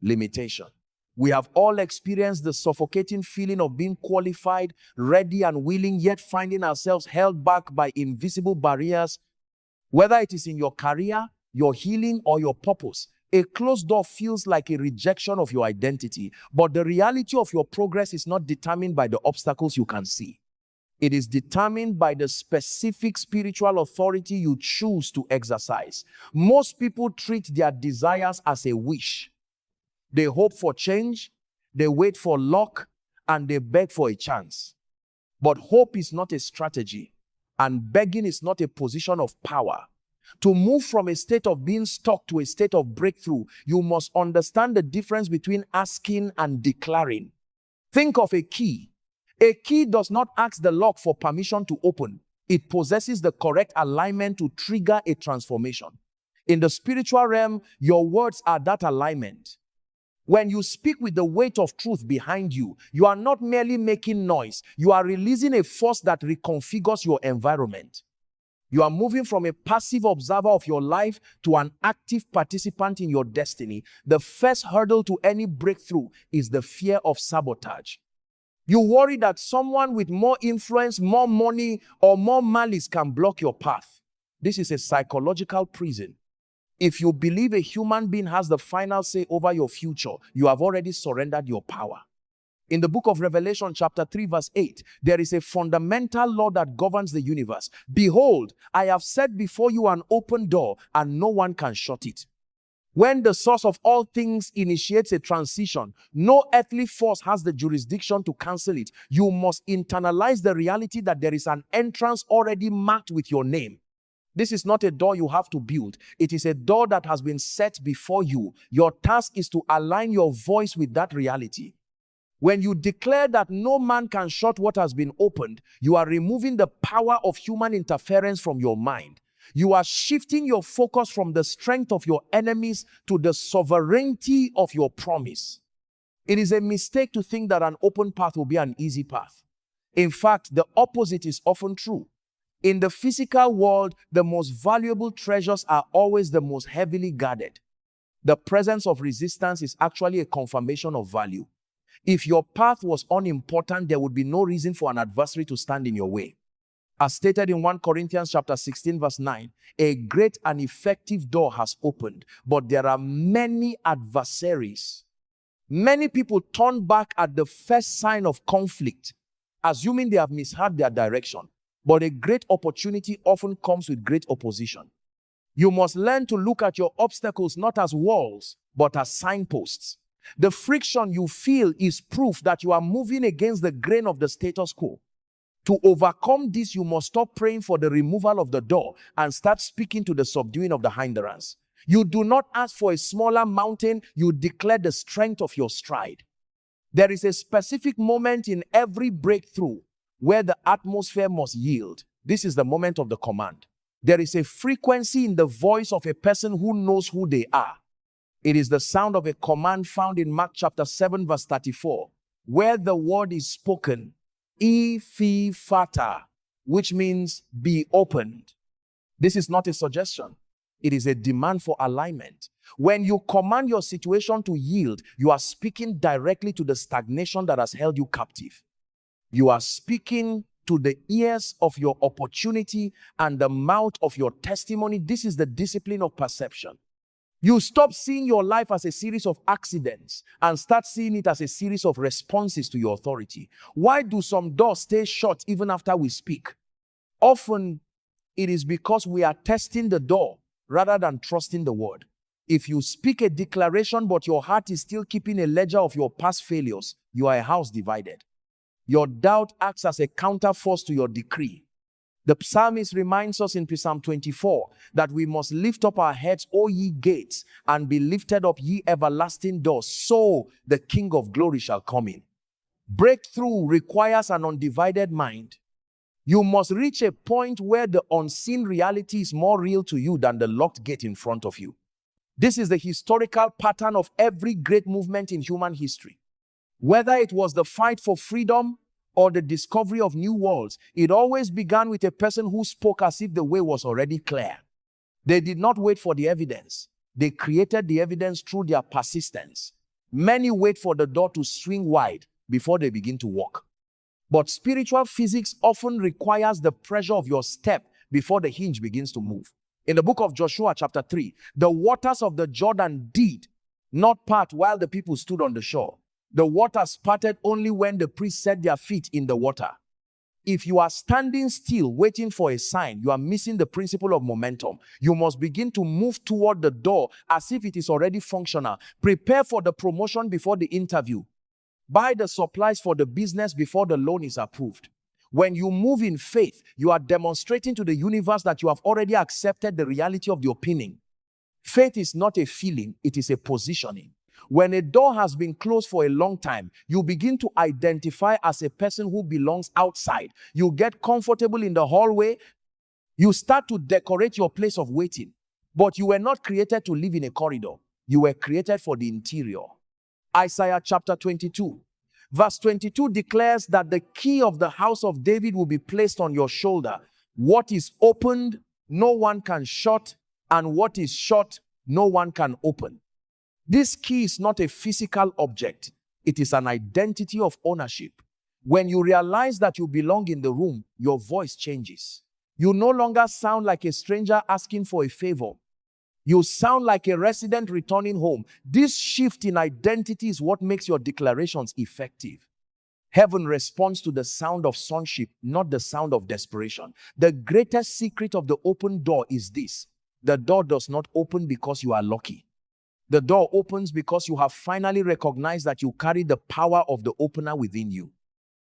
Limitation. We have all experienced the suffocating feeling of being qualified, ready and willing, yet finding ourselves held back by invisible barriers, whether it is in your career, your healing, or your purpose. A closed door feels like a rejection of your identity, but the reality of your progress is not determined by the obstacles you can see. It is determined by the specific spiritual authority you choose to exercise. Most people treat their desires as a wish. They hope for change, they wait for luck, and they beg for a chance. But hope is not a strategy, and begging is not a position of power. To move from a state of being stuck to a state of breakthrough, you must understand the difference between asking and declaring. Think of a key. A key does not ask the lock for permission to open. It possesses the correct alignment to trigger a transformation. In the spiritual realm, your words are that alignment. When you speak with the weight of truth behind you, you are not merely making noise. You are releasing a force that reconfigures your environment. You are moving from a passive observer of your life to an active participant in your destiny. The first hurdle to any breakthrough is the fear of sabotage. You worry that someone with more influence, more money, or more malice can block your path. This is a psychological prison. If you believe a human being has the final say over your future, you have already surrendered your power. In the book of Revelation, chapter 3, verse 8, there is a fundamental law that governs the universe. Behold, I have set before you an open door, and no one can shut it. When the source of all things initiates a transition, no earthly force has the jurisdiction to cancel it. You must internalize the reality that there is an entrance already marked with your name. This is not a door you have to build. It is a door that has been set before you. Your task is to align your voice with that reality. When you declare that no man can shut what has been opened, you are removing the power of human interference from your mind. You are shifting your focus from the strength of your enemies to the sovereignty of your promise. It is a mistake to think that an open path will be an easy path. In fact, the opposite is often true. In the physical world, the most valuable treasures are always the most heavily guarded. The presence of resistance is actually a confirmation of value. If your path was unimportant, there would be no reason for an adversary to stand in your way. As stated in 1 Corinthians chapter 16 verse 9, a great and effective door has opened, but there are many adversaries. Many people turn back at the first sign of conflict, assuming they have misheard their direction. But a great opportunity often comes with great opposition. You must learn to look at your obstacles not as walls, but as signposts. The friction you feel is proof that you are moving against the grain of the status quo. To overcome this, you must stop praying for the removal of the door and start speaking to the subduing of the hindrance. You do not ask for a smaller mountain, you declare the strength of your stride. There is a specific moment in every breakthrough where the atmosphere must yield. This is the moment of the command. There is a frequency in the voice of a person who knows who they are. It is the sound of a command found in Mark chapter 7 verse 34, where the word is spoken, Ephphatha, which means be opened. This is not a suggestion. It is a demand for alignment. When you command your situation to yield, you are speaking directly to the stagnation that has held you captive. You are speaking to the ears of your opportunity and the mouth of your testimony. This is the discipline of perception. You stop seeing your life as a series of accidents and start seeing it as a series of responses to your authority. Why do some doors stay shut even after we speak? Often, it is because we are testing the door rather than trusting the word. If you speak a declaration but your heart is still keeping a ledger of your past failures, you are a house divided. Your doubt acts as a counterforce to your decree. The psalmist reminds us in Psalm 24 that we must lift up our heads, O ye gates, and be lifted up, ye everlasting doors, so the King of glory shall come in. Breakthrough requires an undivided mind. You must reach a point where the unseen reality is more real to you than the locked gate in front of you. This is the historical pattern of every great movement in human history. Whether it was the fight for freedom or the discovery of new worlds, it always began with a person who spoke as if the way was already clear. They did not wait for the evidence. They created the evidence through their persistence. Many wait for the door to swing wide before they begin to walk. But spiritual physics often requires the pressure of your step before the hinge begins to move. In the book of Joshua chapter 3, the waters of the Jordan did not part while the people stood on the shore. The waters parted only when the priests set their feet in the water. If you are standing still waiting for a sign, you are missing the principle of momentum. You must begin to move toward the door as if it is already functional. Prepare for the promotion before the interview. Buy the supplies for the business before the loan is approved. When you move in faith, you are demonstrating to the universe that you have already accepted the reality of the opening. Faith is not a feeling, it is a positioning. When a door has been closed for a long time, you begin to identify as a person who belongs outside. You get comfortable in the hallway. You start to decorate your place of waiting. But you were not created to live in a corridor. You were created for the interior. Isaiah chapter 22. Verse 22 declares that the key of the house of David will be placed on your shoulder. What is opened, no one can shut, and what is shut, no one can open. This key is not a physical object. It is an identity of ownership. When you realize that you belong in the room, your voice changes. You no longer sound like a stranger asking for a favor. You sound like a resident returning home. This shift in identity is what makes your declarations effective. Heaven responds to the sound of sonship, not the sound of desperation. The greatest secret of the open door is this: the door does not open because you are lucky. The door opens because you have finally recognized that you carry the power of the opener within you.